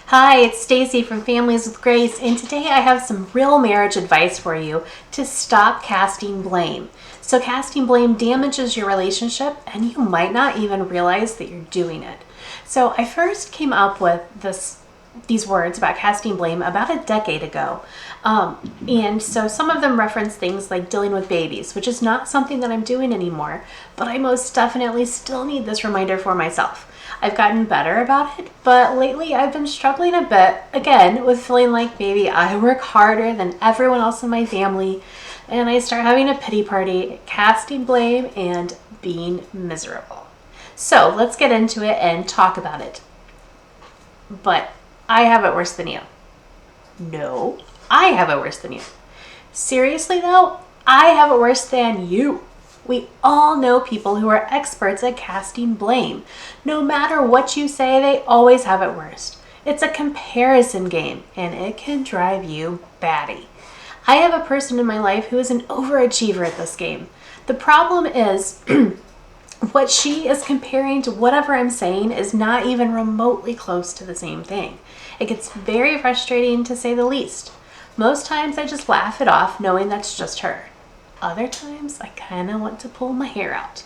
Hi, it's Stacy from Families with Grace, and today I have some real marriage advice for you to stop casting blame. So casting blame damages your relationship, and you might not even realize that you're doing it. So I first came up with these words about casting blame about a decade ago. And so some of them reference things like dealing with babies, which is not something that I'm doing anymore, but I most definitely still need this reminder for myself. I've gotten better about it, but lately I've been struggling a bit, again, with feeling like maybe I work harder than everyone else in my family, and I start having a pity party, casting blame, and being miserable. So let's get into it and talk about it. But I have it worse than you. No, I have it worse than you. Seriously though, I have it worse than you. We all know people who are experts at casting blame. No matter what you say, they always have it worst. It's a comparison game, and it can drive you batty. I have a person in my life who is an overachiever at this game. The problem is what she is comparing to whatever I'm saying is not even remotely close to the same thing. It gets very frustrating, to say the least. Most times I just laugh it off knowing that's just her. Other times, I kind of want to pull my hair out.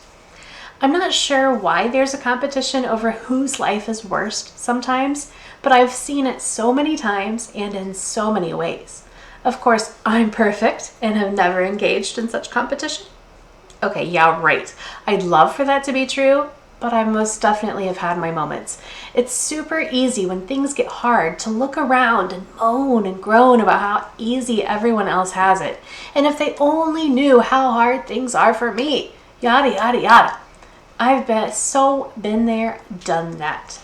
I'm not sure why there's a competition over whose life is worst sometimes, but I've seen it so many times and in so many ways. Of course, I'm perfect and have never engaged in such competition. Okay, yeah, right. I'd love for that to be true, but I most definitely have had my moments. It's super easy when things get hard to look around and moan and groan about how easy everyone else has it. And if they only knew how hard things are for me, yada, yada, yada. I've been there, done that.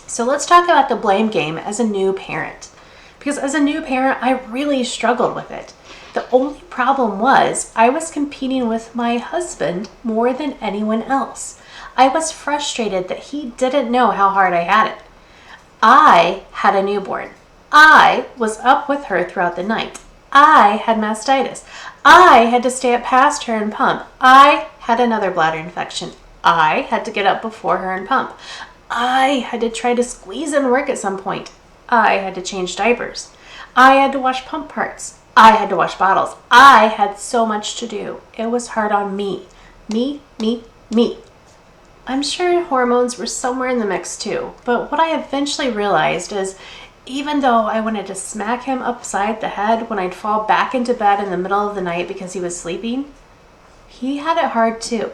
So let's talk about the blame game as a new parent. Because as a new parent, I really struggled with it. The only problem was I was competing with my husband more than anyone else. I was frustrated that he didn't know how hard I had it. I had a newborn. I was up with her throughout the night. I had mastitis. I had to stay up past her and pump. I had another bladder infection. I had to get up before her and pump. I had to try to squeeze in work at some point. I had to change diapers. I had to wash pump parts. I had to wash bottles. I had so much to do. It was hard on me. Me. I'm sure hormones were somewhere in the mix too, but what I eventually realized is even though I wanted to smack him upside the head when I'd fall back into bed in the middle of the night because he was sleeping, he had it hard too.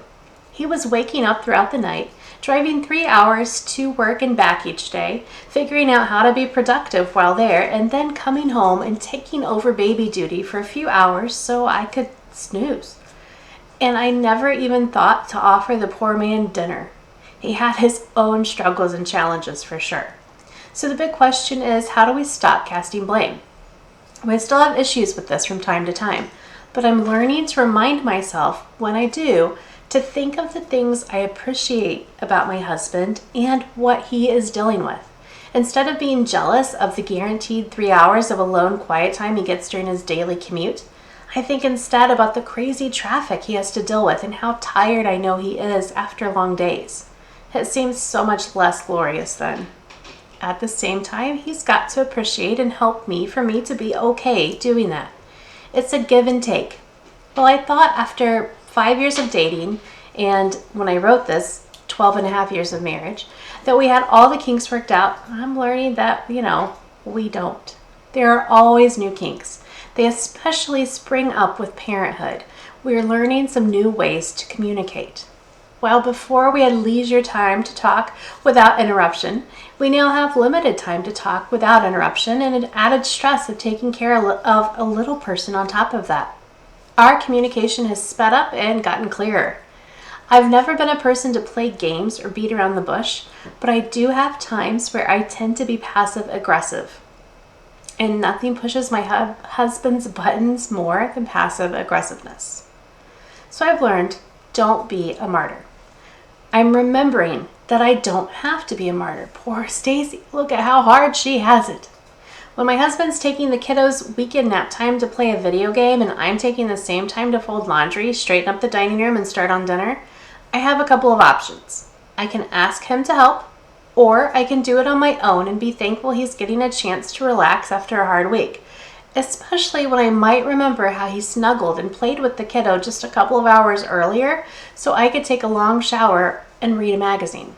He was waking up throughout the night, driving 3 hours to work and back each day, figuring out how to be productive while there, and then coming home and taking over baby duty for a few hours so I could snooze. And I never even thought to offer the poor man dinner. He had his own struggles and challenges for sure. So the big question is, how do we stop casting blame? I still have issues with this from time to time, but I'm learning to remind myself when I do to think of the things I appreciate about my husband and what he is dealing with. Instead of being jealous of the guaranteed 3 hours of alone quiet time he gets during his daily commute, I think instead about the crazy traffic he has to deal with and how tired I know he is after long days. It seems so much less glorious then. At the same time, he's got to appreciate and help me for me to be okay doing that. It's a give and take. Well, I thought after 5 years of dating, and when I wrote this, 12 and a half years of marriage, that we had all the kinks worked out. I'm learning that, we don't. There are always new kinks. They especially spring up with parenthood. We're learning some new ways to communicate. While before we had leisure time to talk without interruption, we now have limited time to talk without interruption and an added stress of taking care of a little person on top of that. Our communication has sped up and gotten clearer. I've never been a person to play games or beat around the bush, but I do have times where I tend to be passive aggressive. And nothing pushes my husband's buttons more than passive aggressiveness. So I've learned, don't be a martyr. I'm remembering that I don't have to be a martyr. Poor Stacy, look at how hard she has it. When my husband's taking the kiddos' weekend nap time to play a video game and I'm taking the same time to fold laundry, straighten up the dining room, and start on dinner, I have a couple of options. I can ask him to help, Or I can do it on my own and be thankful he's getting a chance to relax after a hard week, especially when I might remember how he snuggled and played with the kiddo just a couple of hours earlier so I could take a long shower and read a magazine.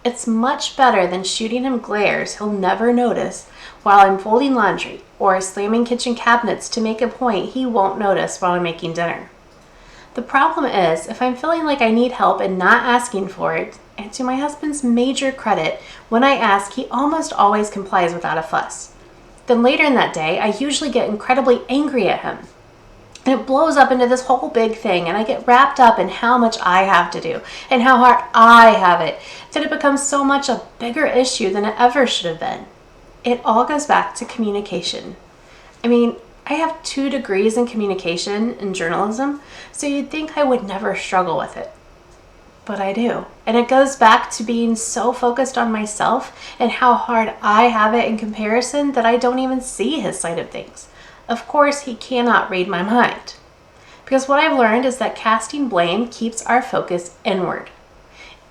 It's much better than shooting him glares he'll never notice while I'm folding laundry or slamming kitchen cabinets to make a point he won't notice while I'm making dinner. The problem is, if I'm feeling like I need help and not asking for it, and to my husband's major credit, when I ask, he almost always complies without a fuss. Then later in that day, I usually get incredibly angry at him. And it blows up into this whole big thing, and I get wrapped up in how much I have to do and how hard I have it, that it becomes so much a bigger issue than it ever should have been. It all goes back to communication. I mean, I have 2 degrees in communication and journalism, so you'd think I would never struggle with it. But I do. And it goes back to being so focused on myself and how hard I have it in comparison that I don't even see his side of things. Of course, he cannot read my mind. Because what I've learned is that casting blame keeps our focus inward.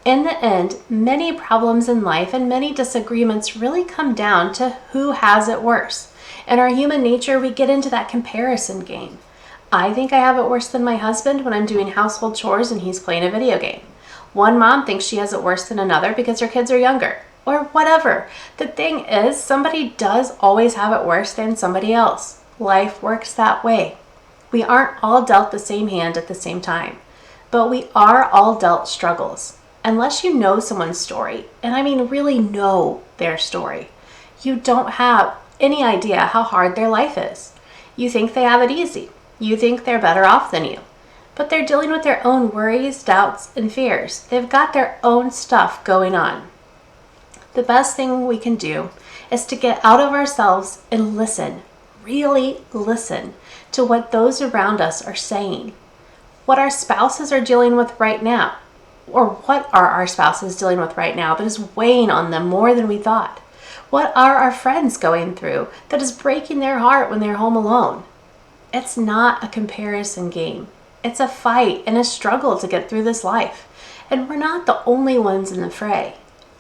In the end, many problems in life and many disagreements really come down to who has it worse. In our human nature, we get into that comparison game. I think I have it worse than my husband when I'm doing household chores and he's playing a video game. One mom thinks she has it worse than another because her kids are younger, or whatever. The thing is, somebody does always have it worse than somebody else. Life works that way. We aren't all dealt the same hand at the same time, but we are all dealt struggles. Unless you know someone's story, and I mean really know their story, you don't have any idea how hard their life is. You think they have it easy. You think they're better off than you. But they're dealing with their own worries, doubts, and fears. They've got their own stuff going on. The best thing we can do is to get out of ourselves and listen, really listen to what those around us are saying, what our spouses are dealing with right now, or what are our spouses dealing with right now that is weighing on them more than we thought. What are our friends going through that is breaking their heart when they're home alone? It's not a comparison game. It's a fight and a struggle to get through this life. And we're not the only ones in the fray.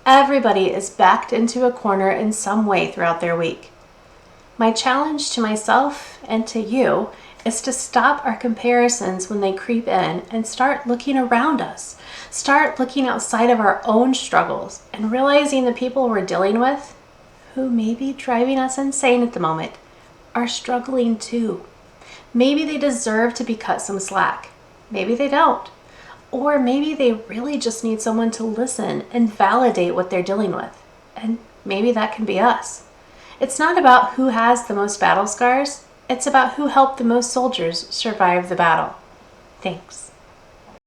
Everybody is backed into a corner in some way throughout their week. My challenge to myself and to you is to stop our comparisons when they creep in and start looking around us. Start looking outside of our own struggles and realizing the people we're dealing with, who may be driving us insane at the moment, are struggling too. Maybe they deserve to be cut some slack. Maybe they don't. Or maybe they really just need someone to listen and validate what they're dealing with. And maybe that can be us. It's not about who has the most battle scars. It's about who helped the most soldiers survive the battle. Thanks.